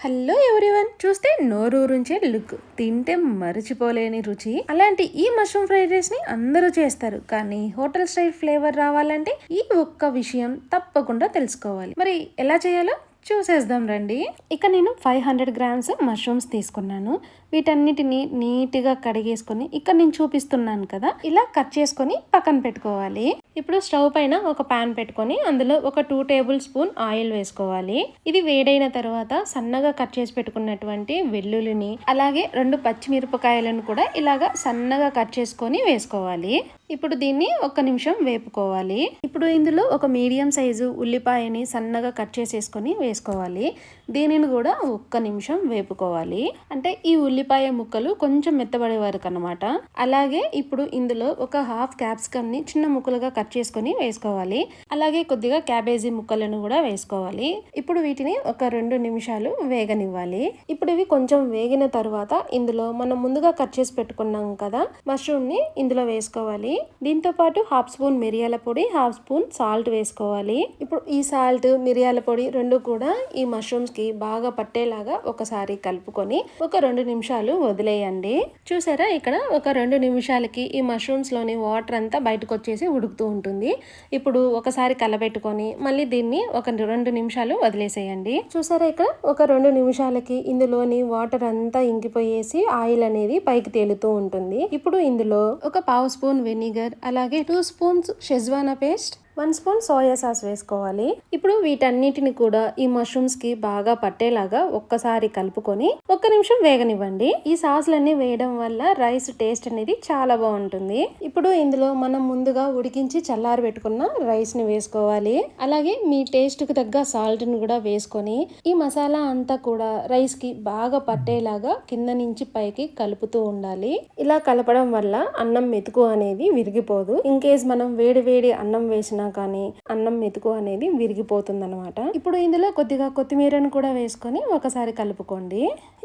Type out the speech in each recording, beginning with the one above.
Hello everyone, చూస్తే నోరూరించే look, తింటే మరచిపోలేని రుచి. అలాంటి ఈ మష్రూమ్ ఫ్రైడ్ రైస్ ని అందరూ చేస్తారు, కానీ హోటల్ స్టైల్ ఫ్లేవర్ రావాలంటే ఈ ఒక్క విషయం తప్పకుండా తెలుసుకోవాలి. మరి ఎలా చేయాలో చూసేద్దాం రండి. ఇక నేను 500 గ్రామ్స్ మష్రూమ్స్ తీసుకున్నాను. వీటన్నిటిని నీట్గా కడిగేసుకొని ఇక్కడ నేను చూపిస్తున్నాను కదా, ఇలా కట్ చేసుకొని పక్కన పెట్టుకోవాలి. ఇప్పుడు స్టవ్ పైన ఒక పాన్ పెట్టుకొని అందులో ఒక 2 టేబుల్ స్పూన్ ఆయిల్ వేసుకోవాలి. ఇది వేడైన తర్వాత సన్నగా కట్ చేసి పెట్టుకున్నటువంటి వెల్లుల్లిని, అలాగే 2 పచ్చిమిరపకాయలను కూడా ఇలాగా సన్నగా కట్ చేసుకొని వేసుకోవాలి. ఇప్పుడు దీన్ని 1 నిమిషం వేపుకోవాలి. ఇప్పుడు ఇందులో ఒక మీడియం సైజు ఉల్లిపాయని సన్నగా కట్ చేసేసుకొని వేసుకోవాలి. దీనిని కూడా 1 నిమిషం వేపుకోవాలి. అంటే ఈ ఉల్లిపాయ ముక్కలు కొంచెం మెత్తబడే వరకు అనమాట. అలాగే ఇప్పుడు ఇందులో ఒక హాఫ్ క్యాప్సికమ్ ని చిన్న ముక్కలుగా కట్ చేసుకొని వేసుకోవాలి. అలాగే కొద్దిగా క్యాబేజీ ముక్కలను కూడా వేసుకోవాలి. ఇప్పుడు వీటిని ఒక 2 నిమిషాలు వేగనివ్వాలి. ఇప్పుడు ఇవి కొంచెం వేగిన తర్వాత ఇందులో మనం ముందుగా కట్ చేసి పెట్టుకున్నాం కదా మష్రూమ్ ని ఇందులో వేసుకోవాలి. దీంతో పాటు హాఫ్ స్పూన్ మిరియాల పొడి, హాఫ్ స్పూన్ సాల్ట్ వేసుకోవాలి. ఇప్పుడు ఈ సాల్ట్, మిరియాల పొడి రెండు కూడా ఈ మష్రూమ్స్ కి బాగా పట్టేలాగా ఒకసారి కలుపుకొని ఒక 2 నిమిషాలు వదిలేయండి. చూసారా, ఇక్కడ ఒక 2 నిమిషాలకి ఈ మష్రూమ్స్ లోని వాటర్ అంతా బయటకు వచ్చేసి ఉడుకుతూ ఉంటుంది. ఇప్పుడు ఒకసారి కలబెట్టుకొని మళ్ళీ దీన్ని ఒక 2 నిమిషాలు వదిలేసేయండి. చూసారా, ఇక్కడ ఒక 2 నిమిషాలకి ఇందులోని వాటర్ అంతా ఇంకిపోయేసి ఆయిల్ అనేది పైకి తేలుతూ ఉంటుంది. ఇప్పుడు ఇందులో ఒక పావు స్పూన్ వెనిగర్, అలాగే 2 spoons schezwan paste, 1 spoon soya sauce వేసుకోవాలి. ఇప్పుడు వీటన్నిటిని కూడా ఈ మష్రూమ్స్ కి బాగా పట్టేలాగా ఒక్కసారి కలుపుకొని 1 నిమిషం వేగనివ్వండి. ఈ సాస్లన్నీ వేయడం వల్ల రైస్ టేస్ట్ అనేది చాలా బాగుంటుంది. ఇప్పుడు ఇందులో మనం ముందుగా ఉడికించి చల్లారి పెట్టుకున్న రైస్ ని వేసుకోవాలి. అలాగే మీ టేస్ట్ కు తగ్గ సాల్ట్ ని కూడా వేసుకొని ఈ మసాలా అంతా కూడా రైస్ కి బాగా పట్టేలాగా కింద నుంచి పైకి కలుపుతూ ఉండాలి. ఇలా కలపడం వల్ల అన్నం మెతుకు అనేది విరిగిపోదు. ఇన్ కేస్ మనం వేడి వేడి అన్నం వేసిన కానీ అన్నం మెతుకు అనేది విరిగిపోతుంది అనమాట. ఇప్పుడు ఇందులో కొద్దిగా కొత్తిమీరను కూడా వేసుకొని ఒకసారి కలుపుకోండి.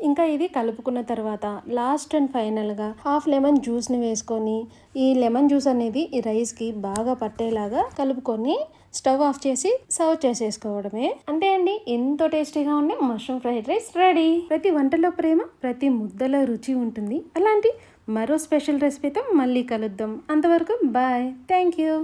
ఇంకా ఇది కలుపుకున్న తర్వాత లాస్ట్ అండ్ ఫైనల్ గా హాఫ్ లెమన్ జ్యూస్ ని వేసుకొని ఈ లెమన్ జ్యూస్ అనేది ఈ రైస్ కి బాగా పట్టేలాగా కలుపుకొని స్టవ్ ఆఫ్ చేసి సర్వ్ చేసేసుకోవడమే. అంతే అండి, ఎంతో టేస్టీగా ఉండే మష్రూమ్ ఫ్రైడ్ రైస్ రెడీ. ప్రతి వంటలో ప్రేమ, ప్రతి ముద్దలో రుచి ఉంటుంది. అలాంటి మరో స్పెషల్ రెసిపీతో మళ్ళీ కలుద్దాం. అంతవరకు బాయ్, థ్యాంక్ యూ.